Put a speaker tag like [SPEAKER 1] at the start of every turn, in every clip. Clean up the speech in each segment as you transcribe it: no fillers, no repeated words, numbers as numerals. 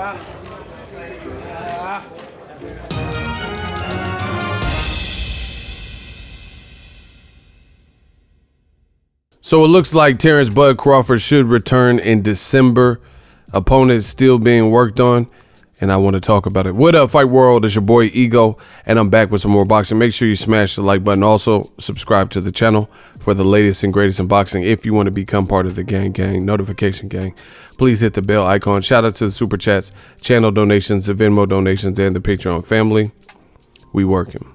[SPEAKER 1] So it looks like Terence Bud Crawford should return in December. Opponent still being worked on, and I want to talk about it. What up, Fight World? It's your boy Ego, and I'm back with some more boxing. Make sure you smash the like button. Also, subscribe to the channel for the latest and greatest in boxing. If you want to become part of the gang, notification gang, please hit the bell icon. Shout out to the super chats, channel donations, the Venmo donations, and the Patreon family. We working.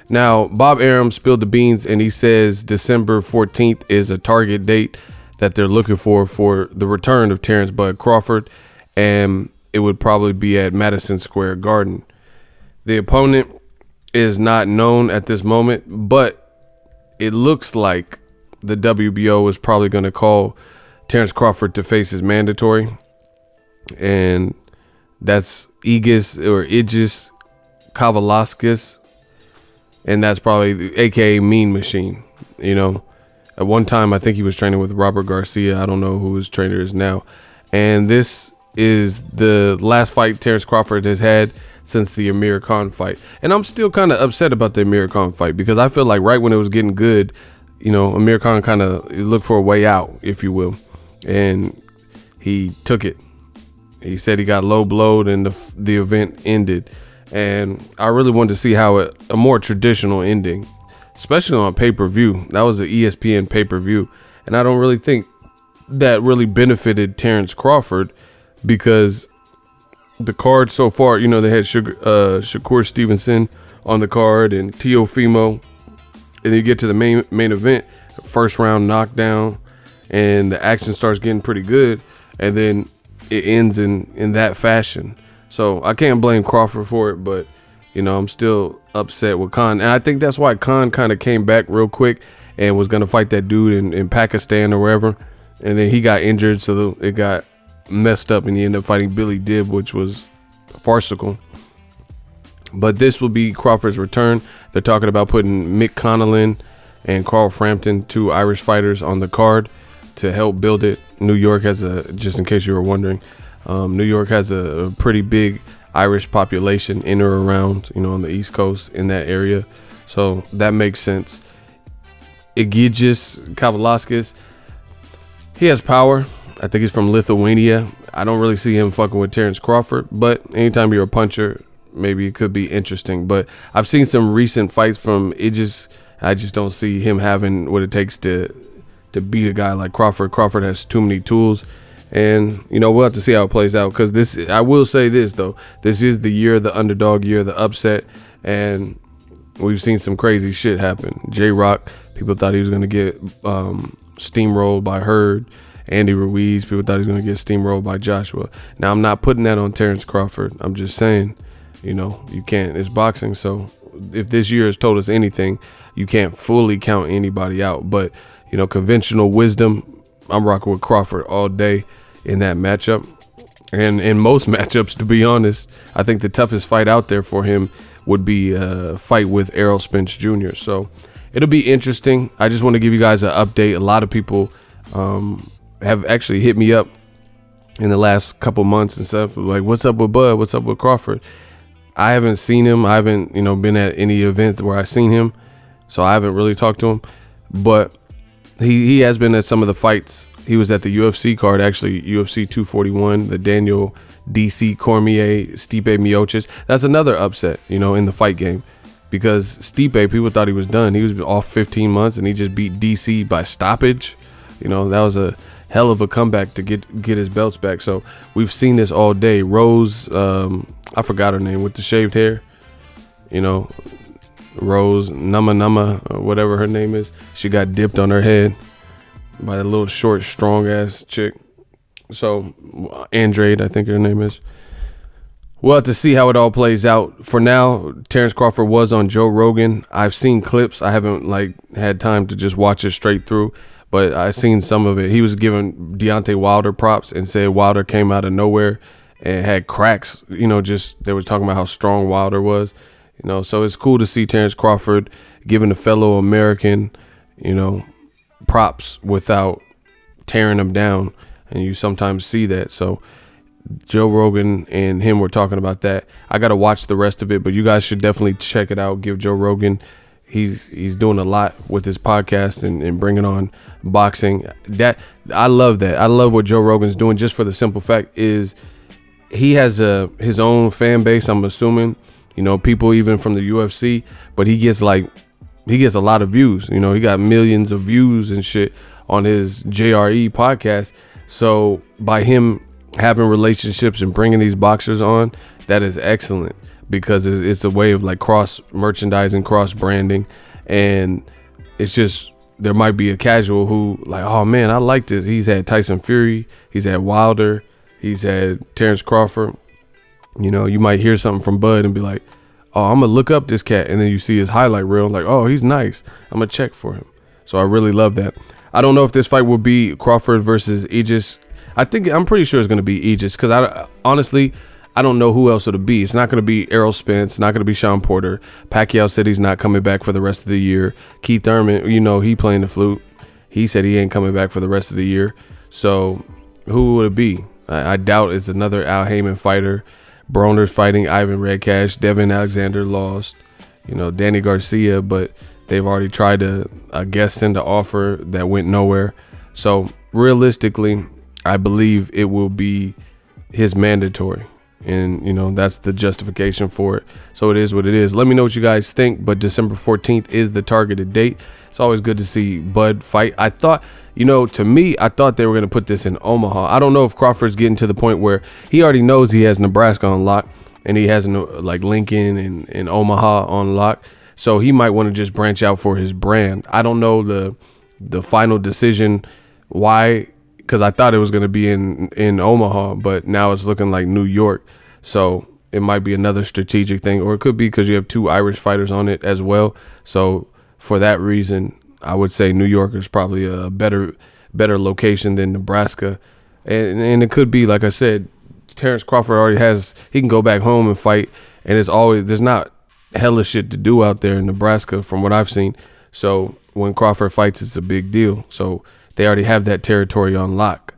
[SPEAKER 1] Now, Bob Arum spilled the beans, and he says December 14th is a target date that they're looking for the return of Terence Bud Crawford, and it would probably be at Madison Square Garden. The opponent is not known at this moment, but it looks like the WBO is probably going to call Terence Crawford to face his mandatory, and that's Aegis Kavalauskas. And that's probably AKA Mean Machine. You know, at one time, I think he was training with Robert Garcia. I don't know who his trainer is now. And this is the last fight Terence Crawford has had since the Amir Khan fight. And I'm still kind of upset about the Amir Khan fight because I feel like right when it was getting good, you know, Amir Khan kind of looked for a way out, if you will. And he took it. He said he got low blowed and the event ended. And I really wanted to see how a more traditional ending, especially on pay-per-view. That was the ESPN pay-per-view. And I don't really think that really benefited Terence Crawford because the card so far, you know, they had Shakur Stevenson on the card and Teofimo. And you get to the main event, first round knockdown, and the action starts getting pretty good. And then it ends in that fashion. So I can't blame Crawford for it, but, you know, I'm still upset with Khan. And I think that's why Khan kind of came back real quick and was going to fight that dude in Pakistan or wherever. And then he got injured, so it got messed up, and he ended up fighting Billy Dibb, which was farcical. But this will be Crawford's return. They're talking about putting Mick Connellan and Carl Frampton, two Irish fighters, on the card to help build it. New York has just in case you were wondering, New York has a pretty big Irish population in or around, you know, on the East Coast in that area. So that makes sense. Aegis Kavalauskas, he has power. I think he's from Lithuania. I don't really see him fucking with Terence Crawford, but anytime you're a puncher, maybe it could be interesting. But I've seen some recent fights from Aegis. I just don't see him having what it takes to beat a guy like Crawford. Crawford has too many tools. And, you know, we'll have to see how it plays out because I will say this, though. This is the year, the underdog year, the upset. And we've seen some crazy shit happen. J-Rock, people thought he was going to get steamrolled by Hurd. Andy Ruiz, people thought he was going to get steamrolled by Joshua. Now, I'm not putting that on Terence Crawford. I'm just saying, you know, you can't. It's boxing. So if this year has told us anything, you can't fully count anybody out. But, you know, conventional wisdom, I'm rocking with Crawford all day in that matchup. And in most matchups, to be honest, I think the toughest fight out there for him would be a fight with Errol Spence Jr. So it'll be interesting. I just want to give you guys an update. A lot of people have actually hit me up in the last couple months and stuff like, what's up with Bud? What's up with Crawford? I haven't seen him. I haven't, you know, been at any events where I've seen him. So I haven't really talked to him. But he has been at some of the fights. He was at the UFC card, actually, UFC 241, the Daniel DC Cormier, Stipe Miocic. That's another upset, you know, in the fight game. Because Stipe, people thought he was done. He was off 15 months, and he just beat DC by stoppage. You know, that was a hell of a comeback to get his belts back. So we've seen this all day. Rose, I forgot her name, with the shaved hair. You know, Rose Nama, or whatever her name is. She got dipped on her head by a little short, strong ass chick. So Andrade, I think her name is. We'll have to see how it all plays out. For now, Terence Crawford was on Joe Rogan. I've seen clips. I haven't had time to just watch it straight through, but I've seen some of it. He was giving Deontay Wilder props and said Wilder came out of nowhere and had cracks. You know, just they were talking about how strong Wilder was. You know, so it's cool to see Terence Crawford giving a fellow American, you know, props without tearing him down, and you sometimes see that. So Joe Rogan and him were talking about that. I got to watch the rest of it, but you guys should definitely check it out. Give Joe Rogan. He's doing a lot with his podcast and bringing on boxing. That I love that. I love what Joe Rogan's doing, just for the simple fact is he has his own fan base, I'm assuming, people even from the UFC, but he gets a lot of views. He got millions of views and shit on his JRE podcast. So by him having relationships and bringing these boxers on, that is excellent, because it's a way of like cross merchandising, cross branding. And it's just, there might be a casual who like, oh man, I like this. He's had Tyson Fury, he's had Wilder, he's had Terence Crawford. You might hear something from Bud and be like, oh, I'm gonna look up this cat, and then you see his highlight reel, like, oh, he's nice, I'm gonna check for him. So I really love that. I don't know if this fight will be Crawford versus Aegis. I'm pretty sure it's gonna be Aegis, because I don't know who else it'll be. It's not gonna be Errol Spence, it's not gonna be Sean Porter. Pacquiao said he's not coming back for the rest of the year. Keith Thurman, he playing the flute. He said he ain't coming back for the rest of the year. So who would it be? I doubt it's another Al Heyman fighter. Broner's fighting Ivan Redcash. Devin Alexander lost. Danny Garcia, but they've already tried to, I guess, send an offer that went nowhere. So realistically, I believe it will be his mandatory. And, that's the justification for it. So it is what it is. Let me know what you guys think. But December 14th is the targeted date. It's always good to see Bud fight. I thought, to me, I thought they were going to put this in Omaha. I don't know if Crawford's getting to the point where he already knows he has Nebraska on lock, and he has like Lincoln and Omaha on lock. So he might want to just branch out for his brand. I don't know the final decision why, because I thought it was going to be in Omaha, but now it's looking like New York. So it might be another strategic thing, or it could be because you have 2 Irish fighters on it as well. So for that reason, I would say New York is probably a better location than Nebraska. And it could be, like I said, Terence Crawford already he can go back home and fight. And there's not hella shit to do out there in Nebraska from what I've seen. So when Crawford fights, it's a big deal. So they already have that territory on lock.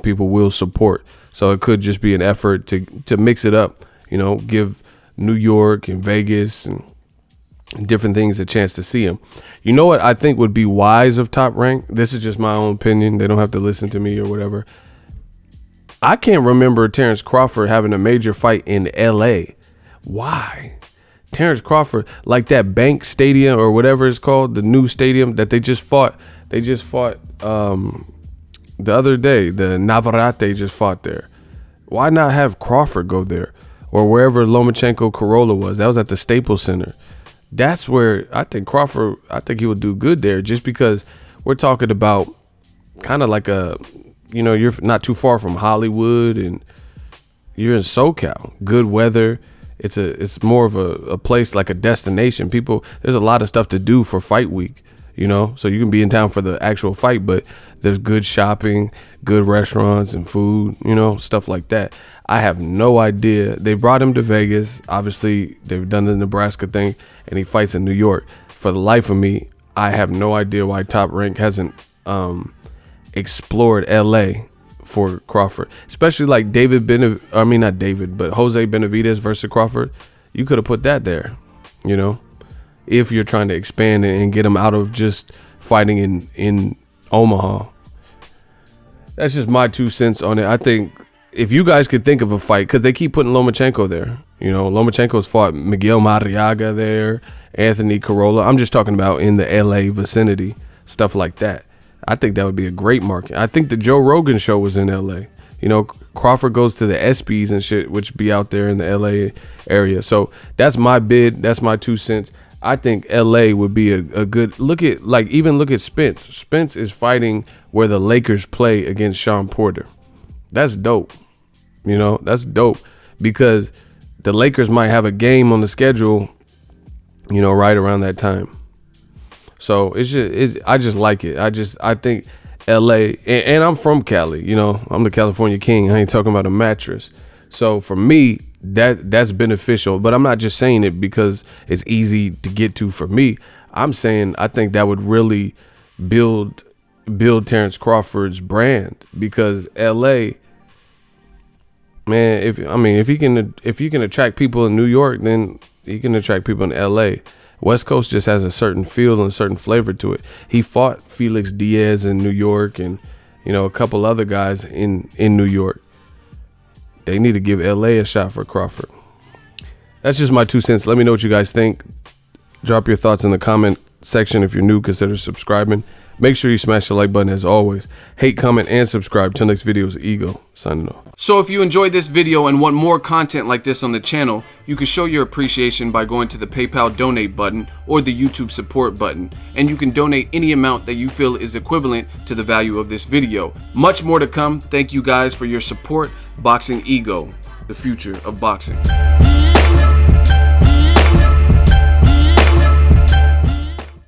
[SPEAKER 1] People will support. So it could just be an effort to mix it up, give New York and Vegas and different things a chance to see him. You know what I think would be wise of Top Rank? This is just my own opinion. They don't have to listen to me or whatever. I can't remember Terence Crawford having a major fight in LA. Why? Terence Crawford, like that Bank Stadium or whatever it's called, the new stadium that they just fought the other day, the Navarrete just fought there. Why not have Crawford go there? Or wherever Lomachenko Corolla was. That was at the Staples Center. That's where I think Crawford, he would do good there, just because we're talking about kind of like you're not too far from Hollywood and you're in SoCal. Good weather. It's more of a place, like a destination. There's a lot of stuff to do for fight week, so you can be in town for the actual fight, but there's good shopping, good restaurants and food, stuff like that. I have no idea. They brought him to Vegas. Obviously, they've done the Nebraska thing, and he fights in New York. For the life of me, I have no idea why Top Rank hasn't explored LA for Crawford, especially like Jose Benavidez versus Crawford. You could have put that there, if you're trying to expand and get him out of just fighting in Omaha. That's just my 2 cents on it. I think if you guys could think of a fight, because they keep putting Lomachenko there. Lomachenko's fought Miguel Marriaga there, Anthony Corolla. I'm just talking about in the LA vicinity, stuff like that. I think that would be a great market. I think the Joe Rogan show was in LA. Crawford goes to the ESPYs and shit, which be out there in the LA area. So that's my bid. That's my 2 cents. I think LA would be a good look at, look at Spence. Spence is fighting where the Lakers play against Sean Porter. That's dope. That's dope, because the Lakers might have a game on the schedule, right around that time. So I just like it. I think LA, and I'm from Cali, I'm the California king. I ain't talking about a mattress. So for me, that's beneficial, but I'm not just saying it because it's easy to get to for me. I'm saying I think that would really build Terence Crawford's brand, because LA, Man, if you can attract people in New York, then he can attract people in LA. West Coast just has a certain feel and a certain flavor to it. He fought Felix Diaz in New York and, you know, a couple other guys in New York. They need to give LA a shot for Crawford. That's just my 2 cents. Let me know what you guys think. Drop your thoughts in the comment section. If you're new, consider subscribing. Make sure you smash the like button as always. Hate, comment, and subscribe. Till next video is Ego, signing off. So if you enjoyed this video and want more content like this on the channel, you can show your appreciation by going to the PayPal donate button or the YouTube support button. And you can donate any amount that you feel is equivalent to the value of this video. Much more to come. Thank you guys for your support. Boxing Ego, the future of boxing.